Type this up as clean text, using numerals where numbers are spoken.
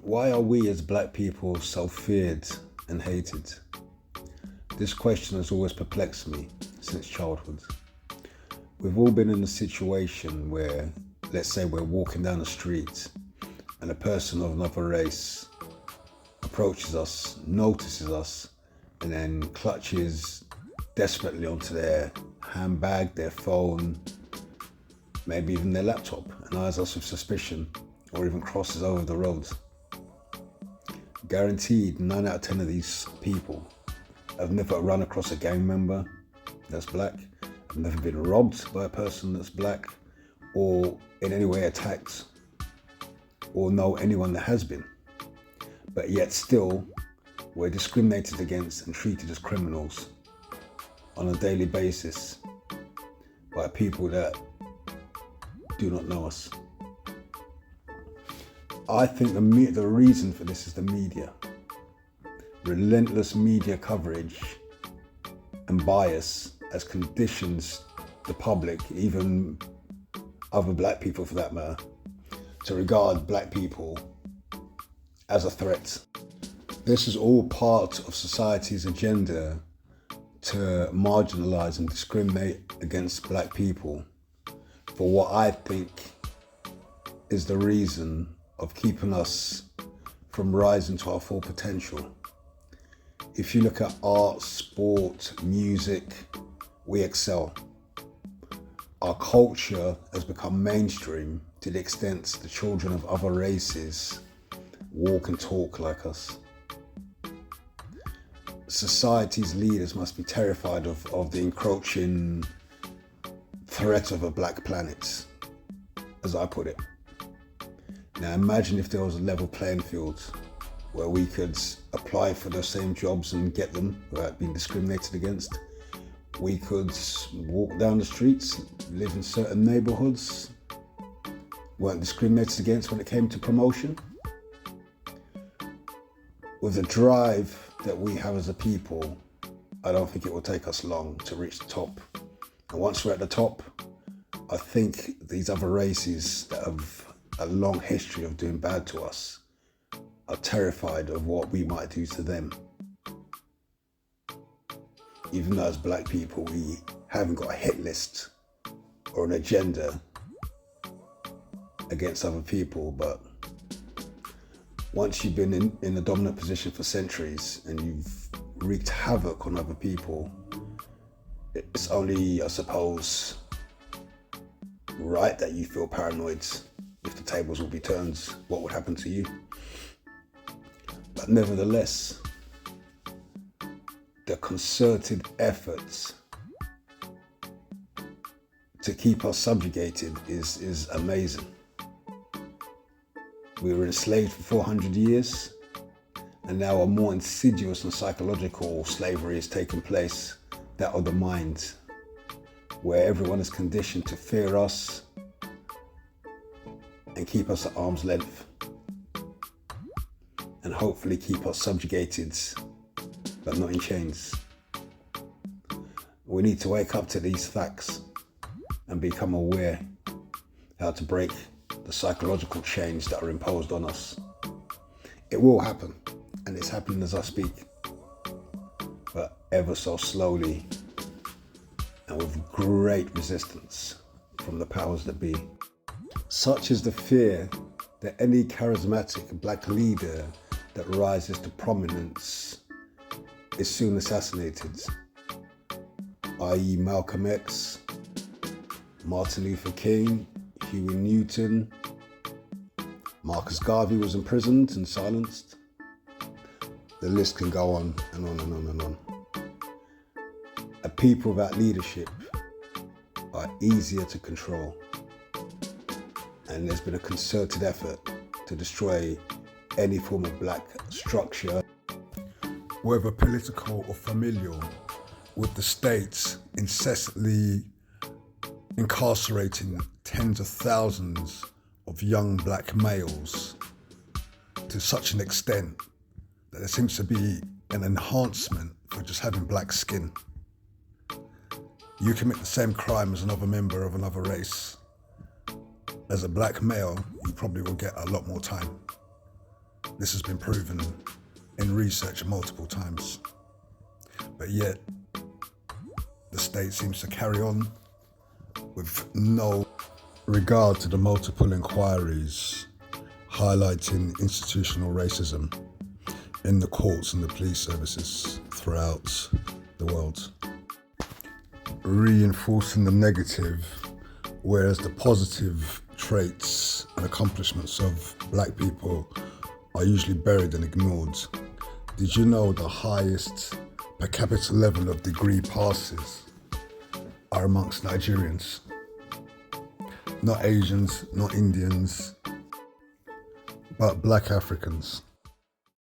Why are we as black people so feared and hated? This question has always perplexed me since childhood. We've all been in a situation where, let's say we're walking down the street and a person of another race approaches us, notices us, and then clutches desperately onto their handbag, their phone, maybe even their laptop, and eyes us with suspicion, or even crosses over the road. Guaranteed 9 out of 10 of these people have never run across a gang member that's black, have never been robbed by a person that's black, or in any way attacked, or know anyone that has been. But yet still, we're discriminated against and treated as criminals on a daily basis by people that do not know us. I think the reason for this is the media. Relentless media coverage and bias as conditions the public, even other black people for that matter, to regard black people as a threat. This is all part of society's agenda to marginalize and discriminate against black people for what I think is the reason of keeping us from rising to our full potential. If you look at art, sport, music, we excel. Our culture has become mainstream to the extent the children of other races walk and talk like us. Society's leaders must be terrified of the encroaching threat of a black planet, as I put it. Now imagine if there was a level playing field where we could apply for those same jobs and get them without being discriminated against. We could walk down the streets, live in certain neighborhoods, weren't discriminated against when it came to promotion. With the drive that we have as a people, I don't think it will take us long to reach the top. And once we're at the top, I think these other races that have a long history of doing bad to us are terrified of what we might do to them. Even though as black people, we haven't got a hit list or an agenda against other people, but once you've been in a dominant position for centuries and you've wreaked havoc on other people, it's only, I suppose, right that you feel paranoid if the tables will be turned, what would happen to you. But nevertheless, the concerted efforts to keep us subjugated is amazing. We were enslaved for 400 years, and now a more insidious and psychological slavery is taking place, that of the mind, where everyone is conditioned to fear us and keep us at arm's length, and hopefully keep us subjugated, but not in chains. We need to wake up to these facts and become aware how to break the psychological chains that are imposed on us. It will happen, and it's happening as I speak, but ever so slowly and with great resistance from the powers that be. Such is the fear that any charismatic black leader that rises to prominence is soon assassinated, i.e. Malcolm X, Martin Luther King, Huey Newton, Marcus Garvey was imprisoned and silenced. The list can go on and on and on and on. A people without leadership are easier to control, and there's been a concerted effort to destroy any form of black structure, whether political or familial, with the states incessantly incarcerating tens of thousands of young black males to such an extent that there seems to be an enhancement for just having black skin. You commit the same crime as another member of another race. As a black male, you probably will get a lot more time. This has been proven in research multiple times. But yet, the state seems to carry on with no regard to the multiple inquiries highlighting institutional racism in the courts and the police services throughout the world, reinforcing the negative, whereas the positive traits and accomplishments of black people are usually buried and ignored. Did you know the highest per capita level of degree passes are amongst Nigerians? Not Asians, not Indians, but black Africans.